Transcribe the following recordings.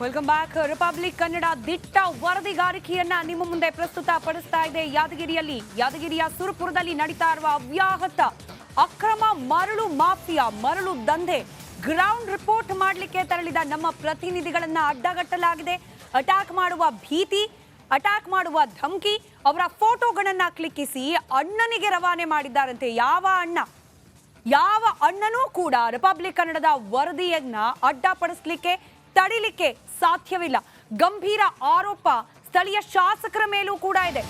Welcome back. Republic Kannada ದಿಟ್ಟ ವರದಿಗಾರಿಕೆಯನ್ನ ನಿಮ್ಮ ಮುಂದೆ ಪ್ರಸ್ತುತ ಪಡಿಸ್ತಾ ಇದೆ. ಯಾದಗಿರಿಯ ಸುರಪುರದಲ್ಲಿ ನಡೀತಾ ಇರುವ ಅವ್ಯಾಹತ ಅಕ್ರಮ ಮರಳು ಮಾಫಿಯಾ, ಮರಳು ದಂಧೆ ಗ್ರೌಂಡ್ ರಿಪೋರ್ಟ್ ಮಾಡಲಿಕ್ಕೆ ತೆರಳಿದ ನಮ್ಮ ಪ್ರತಿನಿಧಿಗಳನ್ನ ಅಡ್ಡಗಟ್ಟಲಾಗಿದೆ. ಅಟ್ಯಾಕ್ ಮಾಡುವ ಭೀತಿ, ಅಟ್ಯಾಕ್ ಮಾಡುವ ಧಮಕಿ, ಅವರ ಫೋಟೋಗಳನ್ನ ಕ್ಲಿಕ್ಕಿಸಿ ಅಣ್ಣನಿಗೆ ರವಾನೆ ಮಾಡಿದ್ದಾರಂತೆ. ಯಾವ ಅಣ್ಣನೂ ಕೂಡ ರಿಪಬ್ಲಿಕ್ ಕನ್ನಡದ ವರದಿಯನ್ನ ಅಡ್ಡಪಡಿಸಲಿಕ್ಕೆ ತಡಿಲಿಕ್ಕೆ ಸಾಧ್ಯವಿಲ್ಲ. ಗಂಭೀರ ಆರೋಪ ಸ್ಥಳೀಯ ಶಾಸಕರ ಮೇಲೂ ಕೂಡ ಇದೆ.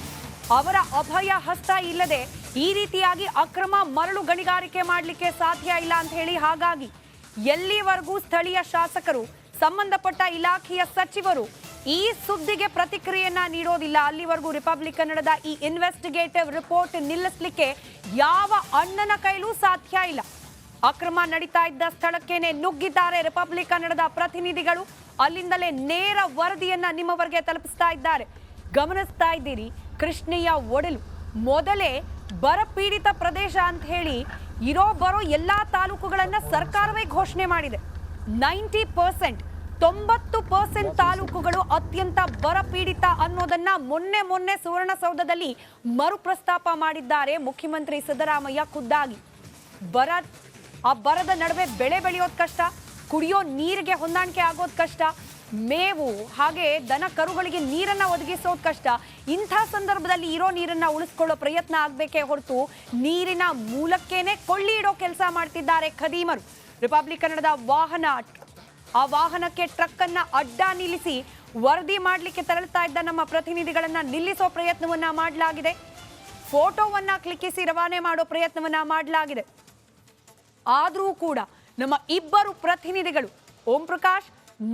ಅವರ ಅಭಯ ಹಸ್ತ ಇಲ್ಲದೆ ಈ ರೀತಿಯಾಗಿ ಅಕ್ರಮ ಮರಳು ಗಣಿಗಾರಿಕೆ ಮಾಡಲಿಕ್ಕೆ ಸಾಧ್ಯ ಇಲ್ಲ ಅಂತ ಹೇಳಿ, ಹಾಗಾಗಿ ಎಲ್ಲಿವರೆಗೂ ಸ್ಥಳೀಯ ಶಾಸಕರು, ಸಂಬಂಧಪಟ್ಟ ಇಲಾಖೆಯ ಸಚಿವರು ಈ ಸುದ್ದಿಗೆ ಪ್ರತಿಕ್ರಿಯೆಯನ್ನ ನೀಡೋದಿಲ್ಲ, ಅಲ್ಲಿವರೆಗೂ ರಿಪಬ್ಲಿಕ್ ಕನ್ನಡದ ಈ ಇನ್ವೆಸ್ಟಿಗೇಟಿವ್ ರಿಪೋರ್ಟ್ ನಿಲ್ಲಿಸಲಿಕ್ಕೆ ಯಾವ ಅಣ್ಣನ ಕೈಲೂ ಸಾಧ್ಯ ಇಲ್ಲ. ಅಕ್ರಮ ನಡೀತಾ ಇದ್ದ ಸ್ಥಳಕ್ಕೇನೆ ನುಗ್ಗಿದ್ದಾರೆ ರಿಪಬ್ಲಿಕ್ ಕನ್ನಡದ ಪ್ರತಿನಿಧಿಗಳು. ಅಲ್ಲಿಂದಲೇ ನೇರ ವರದಿಯನ್ನ ನಿಮ್ಮವರೆಗೆ ತಲುಪಿಸ್ತಾ ಇದ್ದಾರೆ. ಗಮನಿಸ್ತಾ ಇದ್ದೀರಿ, ಕೃಷ್ಣಯ್ಯ ಒಡಲು ಮೊದಲೇ ಬರಪೀಡಿತ ಪ್ರದೇಶ ಅಂತ ಹೇಳಿ ಬರೋ ಎಲ್ಲಾ ತಾಲೂಕುಗಳನ್ನ ಸರ್ಕಾರವೇ ಘೋಷಣೆ ಮಾಡಿದೆ. 90% ತಾಲೂಕುಗಳು ಅತ್ಯಂತ ಬರಪೀಡಿತ ಅನ್ನೋದನ್ನ ಮೊನ್ನೆ ಸುವರ್ಣಸೌಧದಲ್ಲಿ ಮರುಪ್ರಸ್ತಾಪ ಮಾಡಿದ್ದಾರೆ ಮುಖ್ಯಮಂತ್ರಿ ಸಿದ್ದರಾಮಯ್ಯ ಖುದ್ದಾಗಿ. ಬರದ ನಡುವೆ ಬೆಳೆ ಬೆಳೆಯೋದು ಕಷ್ಟ, ಕುಡಿಯೋ ನೀರಿಗೆ ಹೊಂದಾಣಿಕೆ ಆಗೋದು ಕಷ್ಟ, ಮೇವು ಹಾಗೆ ದನ ಕರುಗಳಿಗೆ ನೀರನ್ನ ಒದಗಿಸೋದು ಕಷ್ಟ. ಇಂಥ ಸಂದರ್ಭದಲ್ಲಿ ಇರೋ ನೀರನ್ನ ಉಳಿಸ್ಕೊಳ್ಳೋ ಪ್ರಯತ್ನ ಆಗ್ಬೇಕೇ ಹೊರತು ನೀರಿನ ಮೂಲಕ್ಕೇನೆ ಕೊಳ್ಳಿ ಇಡೋ ಕೆಲಸ ಮಾಡ್ತಿದ್ದಾರೆ ಖದೀಮರು. ರಿಪಬ್ಲಿಕ್ ಕನ್ನಡದ ಆ ವಾಹನಕ್ಕೆ ಟ್ರಕ್ ಅನ್ನ ಅಡ್ಡ ನಿಲ್ಲಿಸಿ ವರದಿ ಮಾಡಲಿಕ್ಕೆ ತೆರಳುತ್ತಾ ಇದ್ದ ನಮ್ಮ ಪ್ರತಿನಿಧಿಗಳನ್ನ ನಿಲ್ಲಿಸೋ ಪ್ರಯತ್ನವನ್ನ ಮಾಡಲಾಗಿದೆ. ಫೋಟೋವನ್ನ ಕ್ಲಿಕ್ಕಿಸಿ ರವಾನೆ ಮಾಡೋ ಪ್ರಯತ್ನವನ್ನ ಮಾಡಲಾಗಿದೆ. ಆದರೂ ಕೂಡ ನಮ್ಮ ಇಬ್ಬರು ಪ್ರತಿನಿಧಿಗಳು ಓಂ ಪ್ರಕಾಶ್,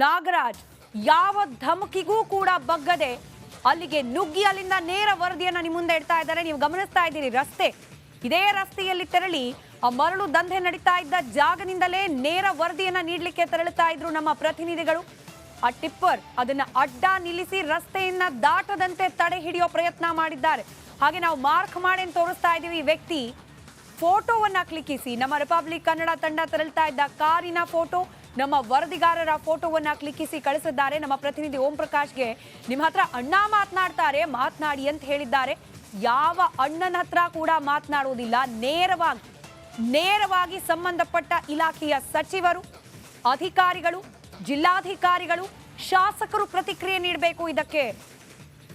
ನಾಗರಾಜ್ ಯಾವ ಧಮಕಿಗೂ ಕೂಡ ಬಗ್ಗದೆ ಅಲ್ಲಿಗೆ ನುಗ್ಗಿ ಅಲ್ಲಿಂದ ನೇರ ವರದಿಯನ್ನ ನಿಮ್ಮ ಮುಂದೆ ಇಡ್ತಾ ಇದ್ದಾರೆ. ನೀವು ಗಮನಿಸ್ತಾ ಇದ್ದೀರಿ, ಇದೇ ರಸ್ತೆಯಲ್ಲಿ ತೆರಳಿ ಆ ಮರಳು ದಂಧೆ ನಡೀತಾ ಇದ್ದ ಜಾಗದಿಂದಲೇ ನೇರ ವರದಿಯನ್ನ ನೀಡಲಿಕ್ಕೆ ತೆರಳುತ್ತಾ ಇದ್ರು ನಮ್ಮ ಪ್ರತಿನಿಧಿಗಳು. ಆ ಟಿಪ್ಪರ್ ಅದನ್ನ ಅಡ್ಡ ನಿಲ್ಲಿಸಿ ರಸ್ತೆಯನ್ನ ದಾಟದಂತೆ ತಡೆ ಹಿಡಿಯೋ ಪ್ರಯತ್ನ ಮಾಡಿದ್ದಾರೆ. ಹಾಗೆ ನಾವು ಮಾರ್ಕ್ ಮಾಡಿ ತೋರಿಸ್ತಾ ಇದ್ದೀವಿ. ಈ ವ್ಯಕ್ತಿ ಫೋಟೋವನ್ನ ಕ್ಲಿಕ್ಕಿಸಿ, ನಮ್ಮ ರಿಪಬ್ಲಿಕ್ ಕನ್ನಡ ತಂಡ ತೆರಳುತ್ತಾ ಇದ್ದ ಕಾರಿನ ಫೋಟೋ, ನಮ್ಮ ವರದಿಗಾರರ ಫೋಟೋವನ್ನ ಕ್ಲಿಕ್ಕಿಸಿ ಕಳಿಸಿದ್ದಾರೆ. ನಮ್ಮ ಪ್ರತಿನಿಧಿ ಓಂ ಪ್ರಕಾಶ್ಗೆ ನಿಮ್ಮ ಹತ್ರ ಅಣ್ಣ ಮಾತನಾಡಿ ಅಂತ ಹೇಳಿದ್ದಾರೆ. ಯಾವ ಅಣ್ಣನ ಹತ್ರ ಕೂಡ ಮಾತನಾಡುವುದಿಲ್ಲ. ನೇರವಾಗಿ ಸಂಬಂಧಪಟ್ಟ ಇಲಾಖೆಯ ಸಚಿವರು, ಅಧಿಕಾರಿಗಳು, ಜಿಲ್ಲಾಧಿಕಾರಿಗಳು, ಶಾಸಕರು ಪ್ರತಿಕ್ರಿಯೆ ನೀಡಬೇಕು ಇದಕ್ಕೆ.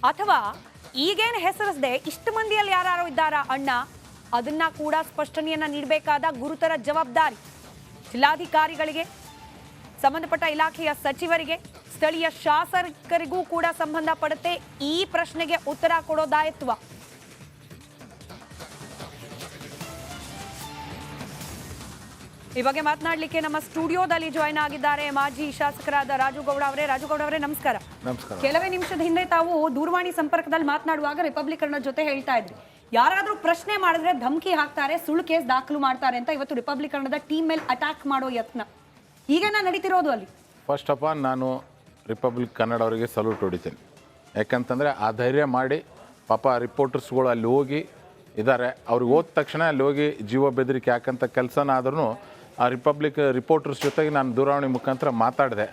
ಅಥವಾ ಈಗೇನು ಹೆಸರಿಸದೆ ಇಷ್ಟು ಮಂದಿಯಲ್ಲಿ ಯಾರು ಇದ್ದಾರಾ ಅಣ್ಣ, ಅದನ್ನ ಕೂಡ ಸ್ಪಷ್ಟನೆಯನ್ನ ನೀಡಬೇಕಾದ ಗುರುತರ ಜವಾಬ್ದಾರಿ ಜಿಲ್ಲಾಧಿಕಾರಿಗಳಿಗೆ, ಸಂಬಂಧಪಟ್ಟ ಇಲಾಖೆಯ ಸಚಿವರಿಗೆ, ಸ್ಥಳೀಯ ಶಾಸಕರಿಗೂ ಕೂಡ ಸಂಬಂಧಪಡುತ್ತೆ. ಈ ಪ್ರಶ್ನೆಗೆ ಉತ್ತರ ಕೊಡೋ ದಾಯತ್ವ. ಈ ಬಗ್ಗೆ ಮಾತನಾಡಲಿಕ್ಕೆ ನಮ್ಮ ಸ್ಟುಡಿಯೋದಲ್ಲಿ ಜಾಯ್ನ್ ಆಗಿದ್ದಾರೆ ಮಾಜಿ ಶಾಸಕರಾದ ರಾಜುಗೌಡ ಅವರೇ ನಮಸ್ಕಾರ. ಕೆಲವೇ ನಿಮಿಷದ ಹಿಂದೆ ತಾವು ದೂರವಾಣಿ ಸಂಪರ್ಕದಲ್ಲಿ ಮಾತನಾಡುವಾಗ ರಿಪಬ್ಲಿಕ್ ಕನ್ನಡ ಜೊತೆ ಹೇಳ್ತಾ ಇದ್ರಿ, ಯಾರಾದ್ರೂ ಪ್ರಶ್ನೆ ಮಾಡಿದ್ರೆ ಧಮಕಿ ಹಾಕ್ತಾರೆ, ಸುಳ್ಳು ಕೇಸ್ ದಾಖಲು ಮಾಡ್ತಾರೆ ಅಂತ. ಇವತ್ತು ರಿಪಬ್ಲಿಕ್ ಕನ್ನಡದ ಟೀಮ್ ಮೇಲೆ ಅಟ್ಯಾಕ್ ಮಾಡೋ ಯತ್ನ ಈಗೇನ ನಡೀತಿರೋದು ಅಲ್ಲಿ? ಫಸ್ಟ್ ಆಫ್ ಆಲ್ ನಾನು ರಿಪಬ್ಲಿಕ್ ಕನ್ನಡ ಅವರಿಗೆ ಸಲ್ಯೂಟ್ ಹೊಡಿತೀನಿ. ಯಾಕಂತಂದರೆ ಆ ಧೈರ್ಯ ಮಾಡಿ ಪಾಪ ರಿಪೋರ್ಟರ್ಸ್ಗಳು ಅಲ್ಲಿ ಹೋಗಿ ಇದ್ದಾರೆ. ಅವ್ರಿಗೆ ಹೋದ ತಕ್ಷಣ ಅಲ್ಲಿ ಹೋಗಿ ಜೀವ ಬೆದರಿಕೆ ಹಾಕಂಥ ಕೆಲಸನ ಆದ್ರೂ ಆ ರಿಪೋರ್ಟರ್ಸ್ ಜೊತೆಗೆ ನಾನು ದೂರವಾಣಿ ಮುಖಾಂತರ ಮಾತಾಡಿದೆ.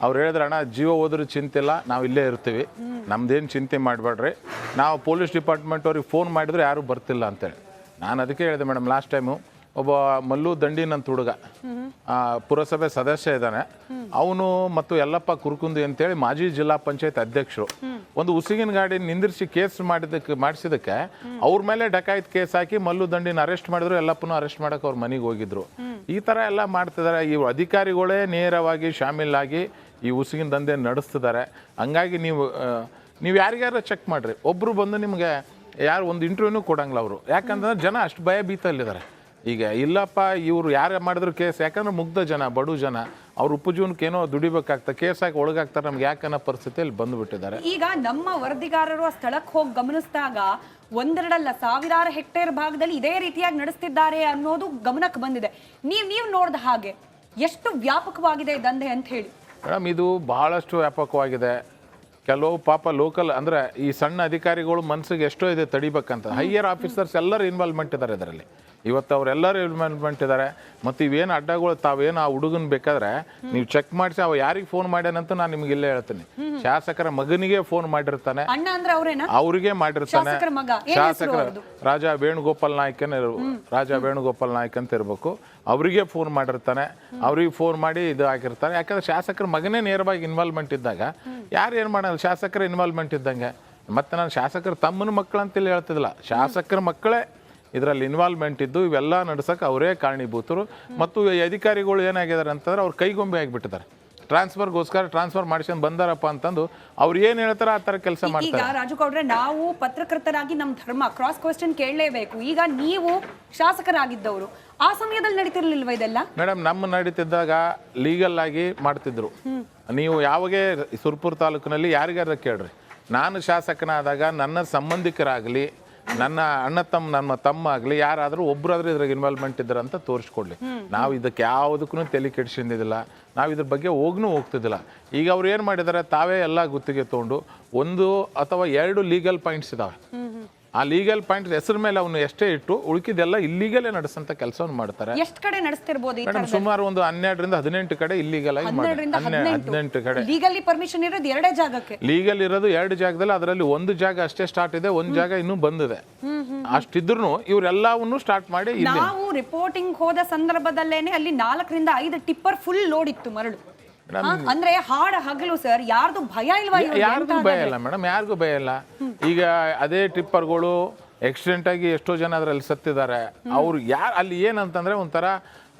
ಅವ್ರು ಹೇಳಿದ್ರೆ, ಅಣ್ಣ ಜೀವ ಹೋದ್ರೂ ಚಿಂತಿಲ್ಲ, ನಾವು ಇಲ್ಲೇ ಇರ್ತೀವಿ, ನಮ್ದೇನು ಚಿಂತೆ ಮಾಡಬೇಡ್ರಿ, ನಾವು ಪೊಲೀಸ್ ಡಿಪಾರ್ಟ್ಮೆಂಟ್ ಅವ್ರಿಗೆ ಫೋನ್ ಮಾಡಿದ್ರೆ ಯಾರೂ ಬರ್ತಿಲ್ಲ ಅಂತೇಳಿ. ನಾನು ಅದಕ್ಕೆ ಹೇಳಿದೆ, ಮೇಡಮ್ ಲಾಸ್ಟ್ ಟೈಮು ಒಬ್ಬ ಮಲ್ಲು ದಂಡಿನಂತ ಹುಡುಗ ಪುರಸಭೆ ಸದಸ್ಯ ಇದ್ದಾನೆ, ಅವನು ಮತ್ತು ಯಲ್ಲಪ್ಪ ಕುರ್ಕುಂದಿ ಅಂತೇಳಿ ಮಾಜಿ ಜಿಲ್ಲಾ ಪಂಚಾಯತ್ ಅಧ್ಯಕ್ಷರು ಒಂದು ಉಸಿಗಿನ ಗಾಡಿ ನಿಂದಿರಿಸಿ ಕೇಸ್ ಮಾಡಿಸಿದಕ್ಕೆ ಅವ್ರ ಮೇಲೆ ಡಕಾಯಿತ್ ಕೇಸ್ ಹಾಕಿ ಮಲ್ಲು ದಂಡಿನ ಅರೆಸ್ಟ್ ಮಾಡಿದ್ರು, ಯಲ್ಲಪ್ಪನೂ ಅರೆಸ್ಟ್ ಮಾಡಕ್ಕೆ ಅವ್ರ ಮನೆಗೆ ಹೋಗಿದ್ರು. ಈ ಥರ ಎಲ್ಲ ಮಾಡ್ತಿದ್ದಾರೆ. ಈ ಅಧಿಕಾರಿಗಳೇ ನೇರವಾಗಿ ಶಾಮೀಲಾಗಿ ಈ ಉಸಿಗಿನ ದಂಧೆ ನಡೆಸ್ತಿದ್ದಾರೆ. ಹಂಗಾಗಿ ನೀವು ಯಾರಿಗಾರ ಚೆಕ್ ಮಾಡಿರಿ, ಒಬ್ಬರು ಬಂದು ನಿಮಗೆ ಯಾರು ಒಂದು ಇಂಟರ್ವ್ಯೂನೂ ಕೊಡಂಗಿಲ್ಲ ಅವರು. ಯಾಕಂತಂದ್ರೆ ಜನ ಅಷ್ಟು ಭಯ ಭೀತಲ್ಲಿದ್ದಾರೆ. ಈಗ ಇಲ್ಲಪ್ಪ ಇವರು ಯಾರು ಮಾಡಿದ್ರು ಕೇಸ್, ಯಾಕಂದ್ರೆ ಮುಗ್ಧ ಜನ, ಬಡು ಜನ, ಅವ್ರ ಉಪಜೀವನಕ್ಕೆ ಏನೋ ದುಡಿಬೇಕಾಗ್ತದೆ, ಕೇಸ್ ಹಾಕಿ ಒಳಗಾಗ್ತಾರೆ, ನಮ್ಗೆ ಯಾಕನ್ನೋ ಪರಿಸ್ಥಿತಿಯಲ್ಲಿ ಬಂದುಬಿಟ್ಟಿದ್ದಾರೆ. ಈಗ ನಮ್ಮ ವರದಿಗಾರರು ಆ ಸ್ಥಳಕ್ಕೆ ಹೋಗಿ ಗಮನಿಸಿದಾಗ ಒಂದೆರಡಲ್ಲ ಸಾವಿರಾರು ಹೆಕ್ಟೇರ್ ಭಾಗದಲ್ಲಿ ಇದೇ ರೀತಿಯಾಗಿ ನಡೆಸ್ತಿದ್ದಾರೆ ಅನ್ನೋದು ಗಮನಕ್ಕೆ ಬಂದಿದೆ. ನೀವು ನೋಡಿದ ಹಾಗೆ ಎಷ್ಟು ವ್ಯಾಪಕವಾಗಿದೆ ದಂಧೆ ಅಂತ ಹೇಳಿ? ಮೇಡಮ್, ಇದು ಬಹಳಷ್ಟು ವ್ಯಾಪಕವಾಗಿದೆ. ಕೆಲವು ಪಾಪ ಲೋಕಲ್ ಅಂದರೆ ಈ ಸಣ್ಣ ಅಧಿಕಾರಿಗಳು ಮನಸ್ಸಿಗೆ ಎಷ್ಟೋ ಇದೆ ತಡಿಬೇಕಂತ. ಹೈಯರ್ ಆಫೀಸರ್ಸ್ ಎಲ್ಲರೂ ಇನ್ವಾಲ್ವ್ಮೆಂಟ್ ಇದ್ದಾರೆ ಇದರಲ್ಲಿ. ಇವತ್ತು ಅವರೆಲ್ಲರೂ ಇನ್ವಾಲ್ವ್ಮೆಂಟ್ ಇದ್ದಾರೆ. ಮತ್ತು ಇವೇನು ಅಡ್ಡಗಳು ತಾವೇನು ಆ ಹುಡುಗನ್ ಬೇಕಾದ್ರೆ ನೀವು ಚೆಕ್ ಮಾಡಿಸಿ ಅವ ಯಾರಿಗೆ ಫೋನ್ ಮಾಡ್ಯಾನಂತ ನಾನು ನಿಮ್ಗೆ ಇಲ್ಲೇ ಹೇಳ್ತೀನಿ. ಶಾಸಕರ ಮಗನಿಗೆ ಫೋನ್ ಮಾಡಿರ್ತಾನೆ, ಅಣ್ಣ ಅಂದ್ರೆ ಅವರೇನಾ, ಅವ್ರಿಗೆ ಮಾಡಿರ್ತಾನೆ. ಶಾಸಕರ ಮಗ, ಶಾಸಕರ ರಾಜ ವೇಣುಗೋಪಾಲ್ ನಾಯ್ಕ್ ಅಂತ ಇರ್ಬೇಕು. ಅವರಿಗೆ ಫೋನ್ ಮಾಡಿರ್ತಾನೆ, ಅವ್ರಿಗೆ ಫೋನ್ ಮಾಡಿ ಇದು ಆಗಿರ್ತಾರೆ. ಯಾಕಂದ್ರೆ ಶಾಸಕರ ಮಗನೇ ನೇರವಾಗಿ ಇನ್ವಾಲ್ವ್ಮೆಂಟ್ ಇದ್ದಾಗ ಯಾರು ಏನು ಮಾಡೋದು, ಶಾಸಕರ ಇನ್ವಾಲ್ವ್ಮೆಂಟ್ ಇದ್ದಂಗೆ. ಮತ್ತು ನಾನು ಶಾಸಕರ ತಮ್ಮನ ಮಕ್ಕಳು ಅಂತೇಳಿ ಹೇಳ್ತಿದ್ದಿಲ್ಲ, ಶಾಸಕರ ಮಕ್ಕಳೇ ಇದರಲ್ಲಿ ಇನ್ವಾಲ್ವ್ಮೆಂಟ್ ಇದ್ದು ಇವೆಲ್ಲ ನಡ್ಸೋಕೆ ಅವರೇ ಕಾರಣೀಭೂತರು. ಮತ್ತು ಈ ಅಧಿಕಾರಿಗಳು ಏನಾಗಿದ್ದಾರೆ ಅಂತಂದ್ರೆ ಅವ್ರು ಕೈಗೊಂಬೆ ಆಗಿಬಿಟ್ಟಿದ್ದಾರೆ. ಟ್ರಾನ್ಸ್ಫರ್ಗೋಸ್ಕರ ಟ್ರಾನ್ಸ್ಫರ್ ಮಾಡಿಸ್ಕೊಂಡು ಬಂದಾರಪ್ಪ ಅಂತಂದು ಅವ್ರು ಏನು ಹೇಳ್ತಾರೆ ಆ ಥರ ಕೆಲಸ ಮಾಡ್ತಾರೆ. ಈಗ ರಾಜು ಗೌಡ್ರೆ, ನಾವು ಪತ್ರಕರ್ತರಾಗಿ ನಮ್ಮ ಧರ್ಮ ಕ್ರಾಸ್ ಕ್ವೆಶ್ಚನ್ ಕೇಳಲೇಬೇಕು. ಈಗ ನೀವು ಶಾಸಕರಾಗಿದ್ದವರು, ಆ ಸಮಯದಲ್ಲಿ ನಡೀತಿರ್ಲಿಲ್ವ ಇದೆಲ್ಲ? ಮೇಡಮ್, ನಮ್ಮ ನಡೀತಿದ್ದಾಗ ಲೀಗಲ್ ಆಗಿ ಮಾಡ್ತಿದ್ರು. ನೀವು ಯಾವಾಗೇ ಸುರ್ಪುರ್ ತಾಲೂಕಿನಲ್ಲಿ ಯಾರಿಗಾರ ಕೇಳ್ರಿ, ನಾನು ಶಾಸಕನಾದಾಗ ನನ್ನ ಸಂಬಂಧಿಕರಾಗಲಿ, ನನ್ನ ನಮ್ಮ ತಮ್ಮ ಆಗಲಿ, ಯಾರಾದರೂ ಒಬ್ಬರಾದ್ರೂ ಇದ್ರಾಗ ಇನ್ವಾಲ್ವ್ಮೆಂಟ್ ಇದ್ದಾರೆ ಅಂತ ತೋರಿಸ್ಕೊಡ್ಲಿ. ನಾವು ಇದಕ್ಕೆ ಯಾವುದಕ್ಕೂ ತಲೆ ಕೆಡಿಸಿದ್ದಿಲ್ಲ, ನಾವು ಇದ್ರ ಬಗ್ಗೆ ಹೋಗ್ತಿದ್ದಿಲ್ಲ. ಈಗ ಅವ್ರು ಏನು ಮಾಡಿದ್ದಾರೆ, ತಾವೇ ಎಲ್ಲ ಗುತ್ತಿಗೆ ತೊಗೊಂಡು 1 ಅಥವಾ 2 ಲೀಗಲ್ ಪಾಯಿಂಟ್ಸ್ ಇದಾವೆ. ಆ ಲೀಗಲ್ ಪಾಯಿಂಟ್ ಹೆಸರು ಮೇಲೆ ಅವನು ಎಷ್ಟೇ ಇಟ್ಟು ಉಳ್ಕಿದೆಲ್ಲ ಇಲ್ಲಿಗಲೇ ನಡೆಸಂತ ಕೆಲಸವನ್ನು ಮಾಡ್ತಾರೆ. ಎಷ್ಟು ಕಡೆ ನಡೆಸ್ತಿರ್ಬೋದು ಮೇಡಮ್? ಸುಮಾರು ಒಂದು 12ರಿಂದ 18 ಕಡೆ ಇಲ್ಲಿಗಲ್ ಆಗಿ 18 ಕಡೆ. ಲೀಗಲಿ ಪರ್ಮಿಷನ್ ಇರೋದು 2 ಜಾಗಕ್ಕೆ, ಲೀಗಲ್ ಇರೋದು 2 ಜಾಗದಲ್ಲಿ. ಅದರಲ್ಲಿ 1 ಜಾಗ ಅಷ್ಟೇ ಸ್ಟಾರ್ಟ್ ಇದೆ, 1 ಜಾಗ ಇನ್ನೂ ಬಂದಿದೆ. ಅಷ್ಟಿದ್ರು ಇವರೆಲ್ಲವನ್ನು ಸ್ಟಾರ್ಟ್ ಮಾಡಿ ನಾವು ರಿಪೋರ್ಟಿಂಗ್ ಹೋದ ಸಂದರ್ಭದಲ್ಲೇನೆ ಅಲ್ಲಿ 4ರಿಂದ 5 ಟಿಪ್ಪರ್ ಫುಲ್ ಲೋಡ್ ಇತ್ತು ಮರಳು. ಅಂದ್ರೆ ಹಾಡ ಹಗಲು ಸರ್, ಯಾರ್ದು ಭಯ ಇಲ್ವಾ? ಯಾರಿಗೂ ಭಯ ಇಲ್ಲ ಮೇಡಮ್, ಯಾರಿಗೂ ಭಯ ಇಲ್ಲ. ಈಗ ಅದೇ ಟಿಪ್ಪರ್ಗಳು ಆಕ್ಸಿಡೆಂಟ್ ಆಗಿ ಎಷ್ಟೋ ಜನ ಅದರಲ್ಲಿ ಸತ್ತಿದ್ದಾರೆ. ಅವ್ರು ಯಾರು ಅಲ್ಲಿ ಏನಂತಂದ್ರೆ ಒಂಥರ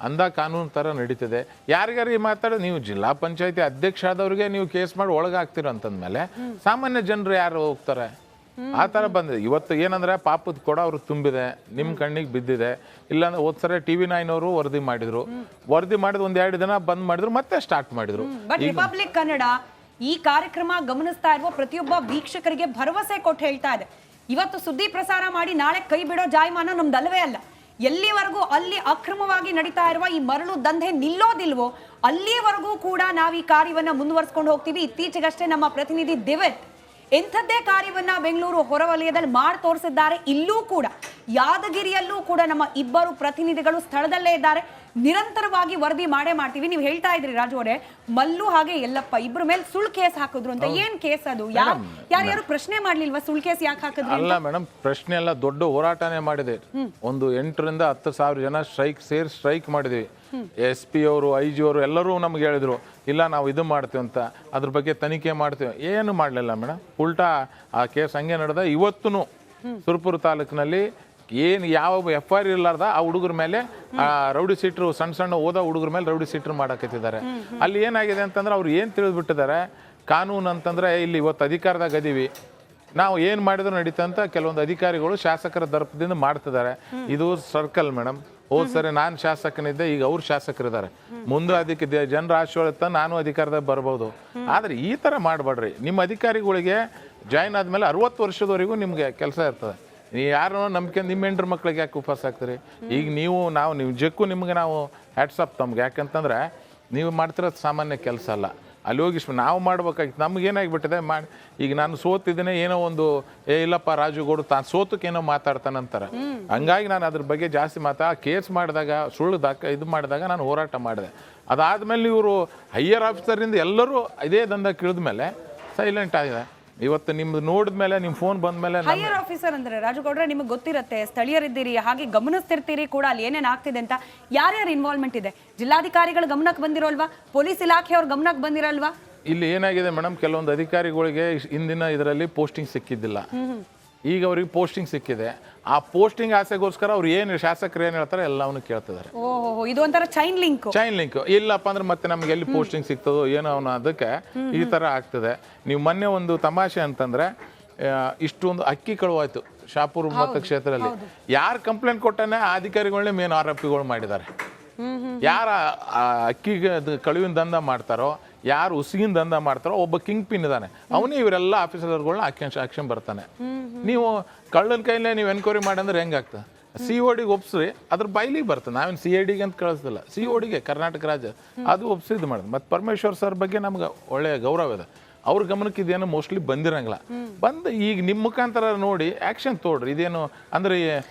ಅಂಧ ಕಾನೂನು ಥರ ನಡೀತಿದೆ. ಯಾರಿಗಾರು ಮಾತಾಡೋದು, ನೀವು ಜಿಲ್ಲಾ ಪಂಚಾಯತಿ ಅಧ್ಯಕ್ಷ ಆದವ್ರಿಗೆ ನೀವು ಕೇಸ್ ಮಾಡಿ ಒಳಗಾಗ್ತಿರೋ ಅಂತಂದ್ಮೇಲೆ ಸಾಮಾನ್ಯ ಜನರು ಯಾರು ಹೋಗ್ತಾರೆ? ಆ ಥರ ಬಂದಿದೆ. ಇವತ್ತು ಏನಂದ್ರೆ ಪಾಪದ ಕೊಡ ಅವ್ರಿಗೆ ತುಂಬಿದೆ, ನಿಮ್ಮ ಕಣ್ಣಿಗೆ ಬಿದ್ದಿದೆ. ಇಲ್ಲಾಂದ್ರೆ ಹೋದ್ಸರಿ TV9 ಅವರು ವರದಿ ಮಾಡಿದ್ರು, ವರದಿ ಮಾಡಿದ್ 1-2 ದಿನ ಬಂದ್ ಮಾಡಿದ್ರು, ಮತ್ತೆ ಸ್ಟಾರ್ಟ್ ಮಾಡಿದ್ರು. ಬಟ್ ರಿಪಬ್ಲಿಕ್ ಕನ್ನಡ ಈ ಕಾರ್ಯಕ್ರಮ ಗಮನಿಸ್ತಾ ಇರುವ ಪ್ರತಿಯೊಬ್ಬ ವೀಕ್ಷಕರಿಗೆ ಭರವಸೆ ಕೊಟ್ಟು ಹೇಳ್ತಾ ಇದೆ, ಇವತ್ತು ಸುದ್ದಿ ಪ್ರಸಾರ ಮಾಡಿ ನಾಳೆ ಕೈ ಬಿಡೋ ಜಾಯಮಾನ ನಮ್ದಲ್ವೇ ಅಲ್ಲ. ಎಲ್ಲಿವರೆಗೂ ಅಲ್ಲಿ ಅಕ್ರಮವಾಗಿ ನಡೀತಾ ಇರುವ ಈ ಮರಳು ದಂಧೆ ನಿಲ್ಲೋದಿಲ್ವೋ ಅಲ್ಲಿವರೆಗೂ ಕೂಡ ನಾವು ಈ ಕಾರ್ಯವನ್ನ ಮುಂದುವರಿಸ್ಕೊಂಡು ಹೋಗ್ತೀವಿ. ಇತ್ತೀಚೆಗಷ್ಟೇ ನಮ್ಮ ಪ್ರತಿನಿಧಿ ದಿವೇತ್ ಎಂಥದ್ದೇ ಕಾರ್ಯವನ್ನ ಬೆಂಗಳೂರು ಹೊರವಲಯದಲ್ಲಿ ಮಾಡಿ ತೋರಿಸಿದ್ದಾರೆ. ಇಲ್ಲೂ ಕೂಡ ಯಾದಗಿರಿಯಲ್ಲೂ ಕೂಡ ನಮ್ಮ 2 ಪ್ರತಿನಿಧಿಗಳು ಸ್ಥಳದಲ್ಲೇ ಇದ್ದಾರೆ. ನಿರಂತರವಾಗಿ ವರದಿ ಮಾಡೇ ಮಾಡ್ತೀವಿ. ನೀವು ಹೇಳ್ತಾ ಇದ್ರಿ ರಾಜು ಅವರೇ, ಮಲ್ಲು ಹಾಗೆ ಯಲ್ಲಪ್ಪ ಇಬ್ಬರ ಮೇಲೆ ಸುಳ್ಳು ಕೇಸ್ ಹಾಕಿದ್ರು ಅಂತ. ಏನ್ ಕೇಸ್ ಅದು? ಯಾರ್ಯಾರು ಪ್ರಶ್ನೆ ಮಾಡ್ಲಿಲ್ವಾ ಸುಳ್ಳು ಕೇಸ್ ಯಾಕೆ ಹಾಕಿದ್ರು? ಅಲ್ಲ ಮೇಡಮ್, ಪ್ರಶ್ನೆ ಎಲ್ಲ ದೊಡ್ಡ ಹೋರಾಟನೇ ಮಾಡಿದೆ. ಒಂದು 8ರಿಂದ 10 ಸಾವಿರ ಜನ ಸ್ಟ್ರೈಕ್ ಮಾಡಿದ್ವಿ. SP ಅವರು, IG ಅವರು ಎಲ್ಲರೂ ನಮ್ಗೆ ಹೇಳಿದ್ರು, ಇಲ್ಲ ನಾವು ಇದು ಮಾಡ್ತೀವಿ ಅಂತ, ಅದ್ರ ಬಗ್ಗೆ ತನಿಖೆ ಮಾಡ್ತೀವಿ. ಏನು ಮಾಡಲಿಲ್ಲ ಮೇಡಮ್, ಉಲ್ಟಾ ಆ ಕೇಸ್ ಹಂಗೆ ನಡೆದ. ಇವತ್ತು ಸುರಪುರ ತಾಲೂಕಿನಲ್ಲಿ ಏನು ಯಾವ FIR ಇರಲಾರ್ದ ಆ ಹುಡುಗರ ಮೇಲೆ ರೌಡಿ ಸೀಟ್ರು, ಸಣ್ಣ ಓದೋ ಹುಡುಗರ ಮೇಲೆ ರೌಡಿ ಸೀಟ್ರು ಮಾಡಕತ್ತಿದ್ದಾರೆ. ಅಲ್ಲಿ ಏನಾಗಿದೆ ಅಂತಂದ್ರೆ ಅವ್ರು ಏನು ತಿಳಿದ್ಬಿಟ್ಟಿದ್ದಾರೆ, ಕಾನೂನು ಅಂತಂದ್ರೆ ಇಲ್ಲಿ ಇವತ್ತು ಅಧಿಕಾರದಾಗ ಅದೀವಿ, ನಾವು ಏನು ಮಾಡಿದ್ರು ನಡೀತಾ ಅಂತ ಕೆಲವೊಂದು ಅಧಿಕಾರಿಗಳು ಶಾಸಕರ ದರ್ಪದಿಂದ ಮಾಡ್ತಿದ್ದಾರೆ. ಇದು ಸರ್ಕಲ್ ಮೇಡಮ್. ಹೋದ್ ಸರಿ ನಾನು ಶಾಸಕನಿದ್ದೆ, ಈಗ ಅವ್ರು ಶಾಸಕರಿದ್ದಾರೆ. ಮುಂದೆ ಅದಕ್ಕೆ ಜನರ ಆಶೀರ್ವಾದ ನಾನು ಅಧಿಕಾರದಾಗ ಬರ್ಬೋದು. ಆದರೆ ಈ ಥರ ಮಾಡಬೇಡ್ರಿ. ನಿಮ್ಮ ಅಧಿಕಾರಿಗಳಿಗೆ ಜಾಯ್ನ್ ಆದಮೇಲೆ 60 ವರ್ಷದವರೆಗೂ ನಿಮಗೆ ಕೆಲಸ ಇರ್ತದೆ. ನೀವು ಯಾರು ನಂಬಿಕೆ ನಿಮ್ಮ ಹೆಂಡ್ರ ಮಕ್ಳಿಗೆ ಯಾಕೆ ಉಪವಾಸ ಆಗ್ತೀರಿ? ಈಗ ನಾವು ನಿಜಕ್ಕೂ ನಿಮ್ಗೆ ನಾವು ಹ್ಯಾಟ್ಸಪ್ ತಮ್ಗೆ. ಯಾಕಂತಂದ್ರೆ ನೀವು ಮಾಡ್ತಿರೋದು ಸಾಮಾನ್ಯ ಕೆಲಸ ಅಲ್ಲ. ಅಲ್ಲಿ ಹೋಗಿ ನಾವು ಮಾಡ್ಬೇಕಾಗಿತ್ತು. ನಮಗೇನಾಗಿಬಿಟ್ಟಿದೆ, ಈಗ ನಾನು ಸೋತಿದ್ದೇನೆ, ಏನೋ ಒಂದು ಇಲ್ಲಪ್ಪ ರಾಜುಗೌಡ ತಾನು ಸೋತಕ್ಕೇನೋ ಮಾತಾಡ್ತಾನಂತಾರೆ. ಹಂಗಾಗಿ ನಾನು ಅದ್ರ ಬಗ್ಗೆ ಜಾಸ್ತಿ ಕೇಸ್ ಮಾಡಿದಾಗ, ಸುಳ್ಳು ಇದು ಮಾಡಿದಾಗ ನಾನು ಹೋರಾಟ ಮಾಡಿದೆ. ಅದಾದಮೇಲೆ ಇವರು ಹೈಯರ್ ಆಫೀಸರಿಂದ ಎಲ್ಲರೂ ಇದೇ ದಂಧ ಕಿಳಿದ ಮೇಲೆ ಸೈಲೆಂಟ್ ಆಗಿದೆ. ಇವತ್ತು ನಿಮ್ದು ನೋಡಿದ್ಮೇಲೆ, ನಿಮ್ಮ ಫೋನ್ ಬಂದ್ಮೇಲೆ, ಹೈಯರ್ ಆಫೀಸರ್ ಅಂದ್ರೆ ರಾಜುಗೌಡ್ರೆ ನಿಮಗೆ ಗೊತ್ತಿರುತ್ತೆ, ಸ್ಥಳೀಯರಿದ್ದೀರಿ, ಹಾಗೆ ಗಮನಿಸ್ತಿರ್ತೀರಿ ಕೂಡ ಅಲ್ಲಿ ಏನೇನು ಆಗ್ತಿದೆ ಅಂತ. ಯಾರ್ಯಾರು ಇನ್ವಾಲ್ವ್ಮೆಂಟ್ ಇದೆ? ಜಿಲ್ಲಾಧಿಕಾರಿಗಳ ಗಮನಕ್ಕೆ ಬಂದಿರೋಲ್ವಾ? ಪೊಲೀಸ್ ಇಲಾಖೆಯವ್ರ ಗಮನಕ್ಕೆ ಬಂದಿರಲ್ವಾ? ಇಲ್ಲಿ ಏನಾಗಿದೆ ಮೇಡಮ್, ಕೆಲವೊಂದು ಅಧಿಕಾರಿಗಳಿಗೆ ಹಿಂದಿನ ಇದರಲ್ಲಿ ಪೋಸ್ಟಿಂಗ್ ಸಿಕ್ಕಿದ್ದಿಲ್ಲ. ಈಗ ಅವ್ರಿಗೆ ಪೋಸ್ಟಿಂಗ್ ಸಿಕ್ಕಿದೆ. ಆ ಪೋಸ್ಟಿಂಗ್ ಆಸೆಗೋಸ್ಕರ ಅವ್ರು ಏನು ಶಾಸಕರು ಏನು ಹೇಳ್ತಾರೆ ಎಲ್ಲವನ್ನು ಕೇಳ್ತಿದ್ದಾರೆ. ಇದು ಒಂಥರ ಚೈನ್ ಲಿಂಕ್. ಇಲ್ಲಪ್ಪ ಅಂದ್ರೆ ಮತ್ತೆ ನಮ್ಗೆ ಎಲ್ಲಿ ಪೋಸ್ಟಿಂಗ್ ಸಿಗ್ತದೋ ಏನೋ ಅದಕ್ಕೆ ಈ ತರ ಆಗ್ತದೆ. ನೀವು ಮೊನ್ನೆ ಒಂದು ತಮಾಷೆ ಅಂತಂದ್ರೆ, ಇಷ್ಟೊಂದು ಅಕ್ಕಿ ಕಳುವಾಯ್ತು ಶಾಪುರ್ ಮತಕ್ಷೇತ್ರದಲ್ಲಿ. ಯಾರು ಕಂಪ್ಲೇಂಟ್ ಕೊಟ್ಟಾನೆ ಆ ಅಧಿಕಾರಿಗಳನ್ನೇ ಮೇನ್ ಆರೋಪಿಗಳು ಮಾಡಿದ್ದಾರೆ. ಯಾರ ಅಕ್ಕಿಗೆ ಕಳುವಿನ ದಂಧ ಮಾಡ್ತಾರೋ, ಯಾರು ಉಸಿಗಿನ ದಂಧ ಮಾಡ್ತಾರೋ, ಒಬ್ಬ ಕಿಂಗ್ ಪಿನ್ ಇದ್ದಾನೆ, ಅವನೇ ಇವರೆಲ್ಲ ಆಫೀಸರ್ಗಳನ್ನ ಆಕ್ಷನ್ ಬರ್ತಾನೆ. ನೀವು ಕಳ್ಳನ ಕೈಲೇ ನೀವು ಎನ್ಕ್ವೈರಿ ಮಾಡಿ ಅಂದ್ರೆ ಹೆಂಗಾಗ್ತದೆ? CODಗೆ ಒಪ್ಸ್ರಿ, ಅದ್ರ ಬೈಲಿಗೆ ಬರ್ತದೆ. ನಾವೇನು CIDಗೆ ಅಂತ ಕಳಿಸ್ತಿಲ್ಲ, CODಗೆ ಕರ್ನಾಟಕ ರಾಜ್ಯ ಅದು ಒಪ್ಸಿದ್ದು ಮಾಡಿದೆ. ಮತ್ತು ಪರಮೇಶ್ವರ್ ಸರ್ ಬಗ್ಗೆ ನಮ್ಗೆ ಒಳ್ಳೆಯ ಗೌರವ ಇದೆ. ಅವ್ರ ಗಮನಕ್ಕೆ ಇದೇನು ಮೋಸ್ಟ್ಲಿ ಬಂದಿರಂಗಿಲ್ಲ. ಬಂದು ಈಗ ನಿಮ್ಮ ಮುಖಾಂತರ ನೋಡಿ ಆಕ್ಷನ್ ತೋಡ್ರಿ. ಇದೇನು ಅಂದ್ರೆ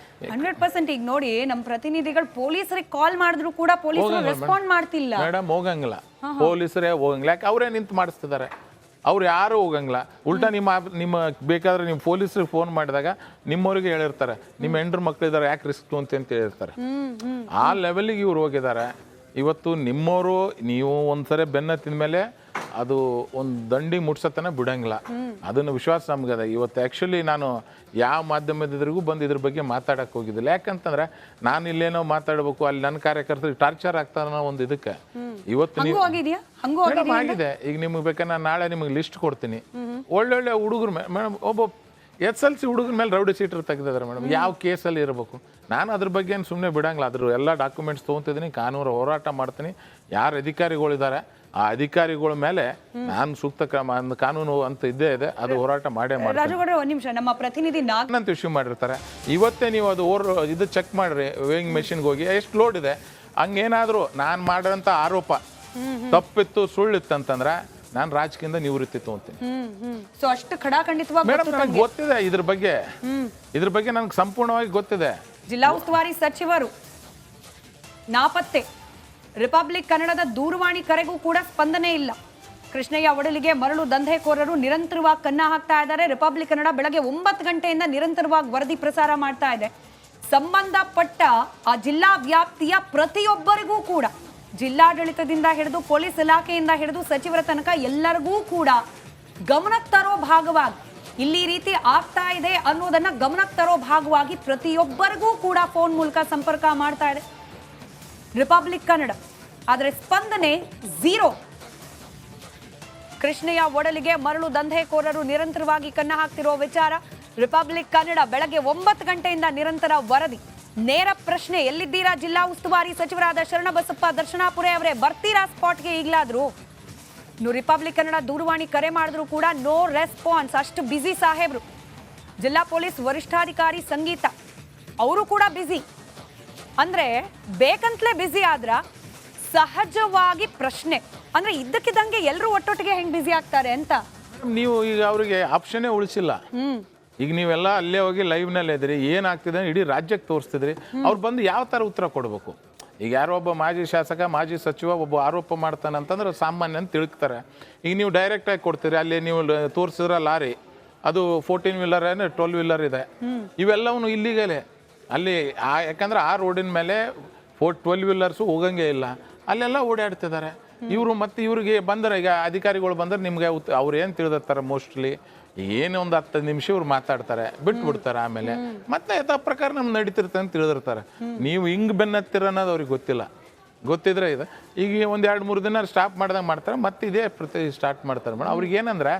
100% ಈಗ ನೋಡಿ ನಮ್ಮ ಪ್ರತಿನಿಧಿಗಳು ಪೊಲೀಸರಿಗೆ ಕಾಲ್ ಮಾಡಿದ್ರು ಕೂಡ ಪೊಲೀಸರು ರೆಸ್ಪಾಂಡ್ ಮಾಡ್ತಿಲ್ಲ. ಮೇಡಮ್ ಹೋಗಂಗಿಲ್ಲ, ಪೊಲೀಸರೇ ಹೋಗಂಗಿಲ್ಲ. ಯಾಕೆ ಅವರೇ ನಿಂತು ಮಾಡಿಸ್ತಿದ್ದಾರೆ, ಅವ್ರು ಯಾರು ಹೋಗಂಗಿಲ್ಲ. ಉಲ್ಟಾ ನಿಮ್ಮ ಬೇಕಾದ್ರೆ ನೀವು ಪೊಲೀಸರಿಗೆ ಫೋನ್ ಮಾಡಿದಾಗ ನಿಮ್ಮವ್ರಿಗೆ ಹೇಳಿರ್ತಾರೆ, ನಿಮ್ಮ ಹೆಂಡ್ರ ಮಕ್ಳಿದ್ದಾರೆ ಯಾಕೆ ರಿಸ್ಕ್ ತೊಗೊಂತಿ ಅಂತ ಹೇಳಿರ್ತಾರೆ. ಆ ಲೆವೆಲಿಗೆ ಇವ್ರು ಹೋಗಿದ್ದಾರೆ. ಇವತ್ತು ನಿಮ್ಮವರು ನೀವು ಒಂದ್ಸರಿ ಬೆನ್ನ ತಿಂದ್ಮೇಲೆ ಅದು ಒಂದು ದಂಡಿ ಮುಟ್ಸತನ ಬಿಡಂಗಿಲ್ಲ. ಅದನ್ನು ವಿಶ್ವಾಸ ನಮ್ಗದ. ಇವತ್ತು ಆ್ಯಕ್ಚುಲಿ ನಾನು ಯಾವ ಮಾಧ್ಯಮದಿದ್ರಿಗೂ ಬಂದು ಇದ್ರ ಬಗ್ಗೆ ಮಾತಾಡಕ್ಕೆ ಹೋಗಿದ್ದಿಲ್ಲ. ಯಾಕಂತಂದ್ರೆ ನಾನು ಇಲ್ಲೇನೋ ಮಾತಾಡಬೇಕು, ಅಲ್ಲಿ ನನ್ನ ಕಾರ್ಯಕರ್ತರಿಗೆ ಟಾರ್ಚರ್ ಆಗ್ತಾರ ಒಂದು ಇದಕ್ಕೆ. ಇವತ್ತು ನೀವು ಮೇಡಮ್ ಆಗಿದೆ. ಈಗ ನಿಮ್ಗೆ ಬೇಕಾದ್ರೆ ನಾನು ನಾಳೆ ನಿಮಗೆ ಲಿಸ್ಟ್ ಕೊಡ್ತೀನಿ. ಒಳ್ಳೊಳ್ಳೆ ಹುಡುಗರು ಮೇಡಮ್, ಒಬ್ಬ SLC ಹುಡುಗರ ಮೇಲೆ ರೌಡಿ ಶೀಟರ್ ತೆಗೆದಿದ್ದಾರೆ ಮೇಡಮ್. ಯಾವ ಕೇಸಲ್ಲಿ ಇರಬೇಕು? ನಾನು ಅದ್ರ ಬಗ್ಗೆ ಏನು ಸುಮ್ಮನೆ ಬಿಡಂಗಿಲ್ಲ. ಅದ್ರ ಎಲ್ಲ ಡಾಕ್ಯುಮೆಂಟ್ಸ್ ತೊಗೊತಿದ್ದೀನಿ, ಕಾನೂನು ಹೋರಾಟ ಮಾಡ್ತೀನಿ. ಯಾರು ಅಧಿಕಾರಿಗಳಿದ್ದಾರೆ ಆ ಅಧಿಕಾರಿಗಳ ಮೇಲೆ ನಾನು ಸೂಕ್ತ ಕ್ರಮ ಕಾನೂನು ಅಂತ ಇದ್ದೇ ಇದೆ, ಅದು ಹೋರಾಟ ಮಾಡೇ ಮಾಡಿ. ರಾಜುಗೌಡ್ರೆ ಒಂದು ನಿಮಿಷ, ನಮ್ಮ ಪ್ರತಿನಿಧಿ ಅಂತ ಇಶ್ಯೂ ಮಾಡಿರ್ತಾರೆ. ಇವತ್ತೇ ನೀವು ಅದು ಇದು ಚೆಕ್ ಮಾಡ್ರಿ, ವೇಯಿಂಗ್ ಮೆಷಿನ್ಗೆ ಹೋಗಿ ಎಷ್ಟು ಲೋಡ್ ಇದೆ. ಹಂಗೇನಾದರೂ ನಾನು ಮಾಡಿರೋಂಥ ಆರೋಪ ತಪ್ಪಿತ್ತು, ಸುಳ್ಳಿತ್ತು ಅಂತಂದ್ರೆ ನಾನು ರಾಜಕೀಯದಿಂದ ನಿವೃತ್ತಿ ತಗೊಂತೀನಿ. ಸೊ ಅಷ್ಟು ಖಡಾಖಂಡಿತವಾಗಿ ಮೇಡಮ್ ನನಗೆ ಗೊತ್ತಿದೆ ಇದ್ರ ಬಗ್ಗೆ ನನಗೆ ಸಂಪೂರ್ಣವಾಗಿ ಗೊತ್ತಿದೆ. ಜಿಲ್ಲಾ ಉಸ್ತುವಾರಿ ಸಚಿವರು ನಾಪತ್ತೆ. ರಿಪಬ್ಲಿಕ್ ಕನ್ನಡದ ದೂರವಾಣಿ ಕರೆಗೂ ಕೂಡ ಸ್ಪಂದನೆ ಇಲ್ಲ. ಕೃಷ್ಣಯ್ಯ ಒಡಲಿಗೆ ಮರಳು ದಂಧೆಕೋರರು ನಿರಂತರವಾಗಿ ಕನ್ನ ಹಾಕ್ತಾ ಇದ್ದಾರೆ. ರಿಪಬ್ಲಿಕ್ ಕನ್ನಡ ಬೆಳಗ್ಗೆ 9 ಗಂಟೆಯಿಂದ ನಿರಂತರವಾಗಿ ವರದಿ ಪ್ರಸಾರ ಮಾಡ್ತಾ ಇದೆ. ಸಂಬಂಧಪಟ್ಟ ಆ ಜಿಲ್ಲಾ ವ್ಯಾಪ್ತಿಯ ಪ್ರತಿಯೊಬ್ಬರಿಗೂ ಕೂಡ, ಜಿಲ್ಲಾಡಳಿತದಿಂದ ಹಿಡಿದು ಪೊಲೀಸ್ ಇಲಾಖೆಯಿಂದ ಹಿಡಿದು ಸಚಿವರ ತನಕ ಎಲ್ಲರಿಗೂ ಕೂಡ ಗಮನಕ್ಕೆ ತರೋ ಭಾಗವಾಗಿ ಇಲ್ಲಿ ರೀತಿ ಆಗ್ತಾ ಇದೆ ಅನ್ನೋದನ್ನ ಗಮನಕ್ಕೆ ತರೋ ಭಾಗವಾಗಿ ಪ್ರತಿಯೊಬ್ಬರಿಗೂ ಕೂಡ ಫೋನ್ ಮೂಲಕ ಸಂಪರ್ಕ ಮಾಡ್ತಾ ಇದೆ ರಿಪಬ್ಲಿಕ್ ಕನ್ನಡ. ಆದರೆ ಸ್ಪಂದನೆ ಝೀರೋ. ಕೃಷ್ಣಯ್ಯ ಒಡಲಿಗೆ ಮರಳು ದಂಧೆಕೋರರು ನಿರಂತರವಾಗಿ ಕನ್ನ ಹಾಕ್ತಿರೋ ವಿಚಾರ ರಿಪಬ್ಲಿಕ್ ಕನ್ನಡ ಬೆಳಗ್ಗೆ 9 ಗಂಟೆಯಿಂದ ನಿರಂತರ ವರದಿ. ನೇರ ಪ್ರಶ್ನೆ, ಎಲ್ಲಿದ್ದೀರಾ ಜಿಲ್ಲಾ ಉಸ್ತುವಾರಿ ಸಚಿವರಾದ ಶರಣಬಸಪ್ಪ ದರ್ಶನಾಪುರೆ ಅವರೇ? ಬರ್ತೀರಾ ಸ್ಪಾಟ್ಗೆ ಈಗಲಾದ್ರೂ? ರಿಪಬ್ಲಿಕ್ ಕನ್ನಡ ದೂರವಾಣಿ ಕರೆ ಮಾಡಿದ್ರು ಕೂಡ ನೋ ರೆಸ್ಪಾನ್ಸ್. ಅಷ್ಟು ಬ್ಯುಸಿ ಸಾಹೇಬ್ರು. ಜಿಲ್ಲಾ ಪೊಲೀಸ್ ವರಿಷ್ಠಾಧಿಕಾರಿ ಸಂಗೀತ ಅವರು ಕೂಡ ಬ್ಯುಸಿ. ಅಂದ್ರೆ ಬೇಕಂತಲೇ ಬ್ಯುಸಿ ಆದ್ರ ಸಹಜವಾಗಿ ಪ್ರಶ್ನೆ ಅಂದ್ರೆ ಇದ್ದಕ್ಕಿದ್ದಂಗೆ ಎಲ್ಲರೂ ಒಟ್ಟೊಟ್ಟಿಗೆ ಹೆಂಗ್ ಬ್ಯುಸಿ ಆಗ್ತಾರೆ ಅಂತ. ನೀವು ಈಗ ಅವರಿಗೆ ಆಪ್ಷನ್ನೇ ಉಳಿಸಿಲ್ಲ. ಈಗ ನೀವೆಲ್ಲ ಅಲ್ಲೇ ಹೋಗಿ ಲೈವ್ನಲ್ಲಿ ಇದ್ರಿ, ಏನಾಗ್ತಿದೆ ಇಡೀ ರಾಜ್ಯಕ್ಕೆ ತೋರಿಸ್ತಿದ್ರಿ. ಅವ್ರು ಬಂದು ಯಾವ ಥರ ಉತ್ತರ ಕೊಡಬೇಕು? ಈಗ ಯಾರೋ ಒಬ್ಬ ಮಾಜಿ ಶಾಸಕ, ಮಾಜಿ ಸಚಿವ ಒಬ್ಬ ಆರೋಪ ಮಾಡ್ತಾನೆ ಅಂತಂದ್ರೆ ಸಾಮಾನ್ಯ ಅಂತ ತಿಳ್ತಾರೆ. ಈಗ ನೀವು ಡೈರೆಕ್ಟಾಗಿ ಕೊಡ್ತೀರಿ. ಅಲ್ಲಿ ನೀವು ತೋರಿಸಿದ್ರೆ ಲಾರಿ ಅದು 14 ವೀಲರ್ 12 ವೀಲರ್ ಇದೆ. ಇವೆಲ್ಲವೂ ಇಲ್ಲಿಗಲೇ ಅಲ್ಲಿ ಯಾಕಂದ್ರೆ ಆ ರೋಡಿನ ಮೇಲೆ 12 ವೀಲರ್ಸು ಹೋಗಂಗೆ ಇಲ್ಲ, ಅಲ್ಲೆಲ್ಲ ಓಡಾಡ್ತಿದ್ದಾರೆ ಇವರು. ಮತ್ತು ಇವ್ರಿಗೆ ಬಂದರೆ ಈಗ ಅಧಿಕಾರಿಗಳು ಬಂದರೆ ನಿಮ್ಗೆ ಅವ್ರು ಏನು ತಿಳಿದಿರ್ತಾರೆ ಮೋಸ್ಟ್ಲಿ ಏನು ಒಂದು 10 ನಿಮಿಷ ಇವ್ರು ಮಾತಾಡ್ತಾರೆ, ಬಿಟ್ಬಿಡ್ತಾರೆ. ಆಮೇಲೆ ಮತ್ತೆ ಯಥಾ ಪ್ರಕಾರ ನಮ್ಗೆ ನಡೀತಿರ್ತಾರೆ ಅಂತ ತಿಳಿದಿರ್ತಾರೆ. ನೀವು ಹಿಂಗೆ ಬೆನ್ನತ್ತಿರ ಅನ್ನೋದು ಅವ್ರಿಗೆ ಗೊತ್ತಿಲ್ಲ. ಗೊತ್ತಿದ್ರೆ ಇದೆ ಈಗ ಒಂದು 2-3 ದಿನ ಸ್ಟಾಪ್ ಮಾಡ್ದಂಗೆ ಮಾಡ್ತಾರೆ, ಮತ್ತೆ ಇದೇ ಪ್ರತಿ ಸ್ಟಾರ್ಟ್ ಮಾಡ್ತಾರೆ ಮೇಡಮ್. ಅವ್ರಿಗೆ ಏನಂದ್ರೆ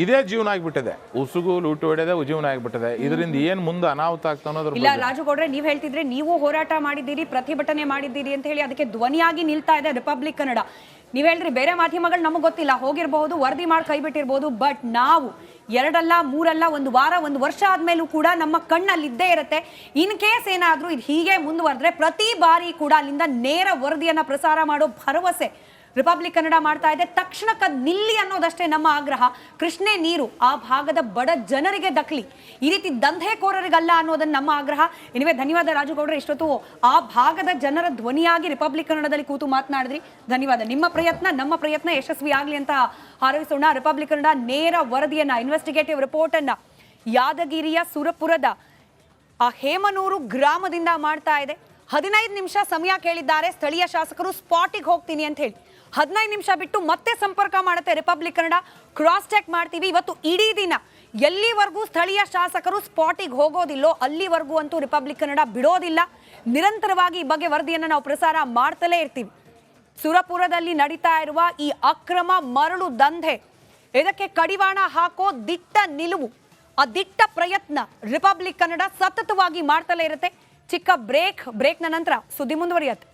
ಇದೇ ಜೀವನ ಆಗಿಬಿಟ್ಟಿದೆ. ಉಸುಗು ಲೂಟು ಹೊಡೆದೇ ಜೀವನ ಆಗಿಬಿಟ್ಟಿದೆ. ಇದರಿಂದ ಏನು ಮುಂದೆ ಅನಾಹುತ ಆಗ್ತಾ ಅನ್ನೋದ್ರ ಇಲ್ಲ. ರಾಜುಗೌಡ್ರೆ, ನೀವು ಹೇಳ್ತಿದ್ರೆ ನೀವು ಹೋರಾಟ ಮಾಡಿದ್ದೀರಿ, ಪ್ರತಿಭಟನೆ ಮಾಡಿದ್ದೀರಿ ಅಂತ ಹೇಳಿ ಅದಕ್ಕೆ ಧ್ವನಿಯಾಗಿ ನಿಲ್ತಾ ಇದೆ ರಿಪಬ್ಲಿಕ್ ಕನ್ನಡ. ನೀವು ಹೇಳ್ರಿ ಬೇರೆ ಮಾಧ್ಯಮಗಳು ನಮಗೆ ಗೊತ್ತಿಲ್ಲ, ಹೋಗಿರಬಹುದು, ವರದಿ ಮಾಡಿ ಕೈ ಬಿಟ್ಟಿರ್ಬೋದು. ಬಟ್ ನಾವು 2 ಅಲ್ಲ 3 ಅಲ್ಲ, 1 ವಾರ 1 ವರ್ಷ ಆದ್ಮೇಲೂ ಕೂಡ ನಮ್ಮ ಕಣ್ಣಲ್ಲಿ ಇದ್ದೇ ಇರುತ್ತೆ. ಇನ್ ಕೇಸ್ ಏನಾದ್ರೂ ಇದು ಹೀಗೆ ಮುಂದುವರೆದ್ರೆ ಪ್ರತಿ ಬಾರಿ ಕೂಡ ಅಲ್ಲಿಂದ ನೇರ ವರದಿಯನ್ನ ಪ್ರಸಾರ ಮಾಡೋ ಭರವಸೆ ರಿಪಬ್ಲಿಕ್ ಕನ್ನಡ ಮಾಡ್ತಾ ಇದೆ. ತಕ್ಷಣಕ್ಕೆ ನಿಲ್ಲಿ ಅನ್ನೋದಷ್ಟೇ ನಮ್ಮ ಆಗ್ರಹ. ಕೃಷ್ಣೆ ನೀರು ಆ ಭಾಗದ ಬಡ ಜನರಿಗೆ ದಕ್ಕಲಿ, ಈ ರೀತಿ ದಂಧೆಕೋರರಿಗಲ್ಲ ಅನ್ನೋದನ್ನ ನಮ್ಮ ಆಗ್ರಹ. ಎನಿವೆ ಧನ್ಯವಾದ ರಾಜುಗೌಡ್ರೆ, ಇಷ್ಟೊತ್ತು ಆ ಭಾಗದ ಜನರ ಧ್ವನಿಯಾಗಿ ರಿಪಬ್ಲಿಕ್ ಕನ್ನಡದಲ್ಲಿ ಕೂತು ಮಾತನಾಡಿದ್ರಿ. ಧನ್ಯವಾದ. ನಮ್ಮ ಪ್ರಯತ್ನ ಯಶಸ್ವಿ ಆಗಲಿ ಅಂತ ಹಾರೈಸೋಣ. ರಿಪಬ್ಲಿಕ್ ಕನ್ನಡ ನೇರ ವರದಿಯನ್ನ, ಇನ್ವೆಸ್ಟಿಗೇಟಿವ್ ರಿಪೋರ್ಟ್ ಅನ್ನ ಯಾದಗಿರಿಯ ಸುರಪುರದ ಆ ಹೇಮನೂರು ಗ್ರಾಮದಿಂದ ಮಾಡ್ತಾ ಇದೆ. 15 ನಿಮಿಷ ಸಮಯ ಕೇಳಿದ್ದಾರೆ ಸ್ಥಳೀಯ ಶಾಸಕರು, ಸ್ಪಾಟಿಗೆ ಹೋಗ್ತೀನಿ ಅಂತ ಹೇಳಿ. 15 ನಿಮಿಷ ಬಿಟ್ಟು ಮತ್ತೆ ಸಂಪರ್ಕ ಮಾಡುತ್ತೆ ರಿಪಬ್ಲಿಕ್ ಕನ್ನಡ. ಕ್ರಾಸ್ ಚೆಕ್ ಮಾಡ್ತೀವಿ. ಇವತ್ತು ಇಡೀ ದಿನ ಎಲ್ಲಿವರೆಗೂ ಸ್ಥಳೀಯ ಶಾಸಕರು ಸ್ಪಾಟಿಗೆ ಹೋಗೋದಿಲ್ಲೋ ಅಲ್ಲಿವರೆಗೂ ಅಂತೂ ರಿಪಬ್ಲಿಕ್ ಕನ್ನಡ ಬಿಡೋದಿಲ್ಲ. ನಿರಂತರವಾಗಿ ಈ ಬಗ್ಗೆ ವರದಿಯನ್ನು ನಾವು ಪ್ರಸಾರ ಮಾಡ್ತಲೇ ಇರ್ತೀವಿ. ಸುರಪುರದಲ್ಲಿ ನಡೀತಾ ಇರುವ ಈ ಅಕ್ರಮ ಮರಳು ದಂಧೆ, ಇದಕ್ಕೆ ಕಡಿವಾಣ ಹಾಕೋ ದಿಟ್ಟ ನಿಲುವು, ಆ ದಿಟ್ಟ ಪ್ರಯತ್ನ ರಿಪಬ್ಲಿಕ್ ಕನ್ನಡ ಸತತವಾಗಿ ಮಾಡ್ತಲೇ ಇರುತ್ತೆ. ಚಿಕ್ಕ ಬ್ರೇಕ್ನ ನಂತರ ಸುದ್ದಿ ಮುಂದುವರಿಯುತ್ತೆ.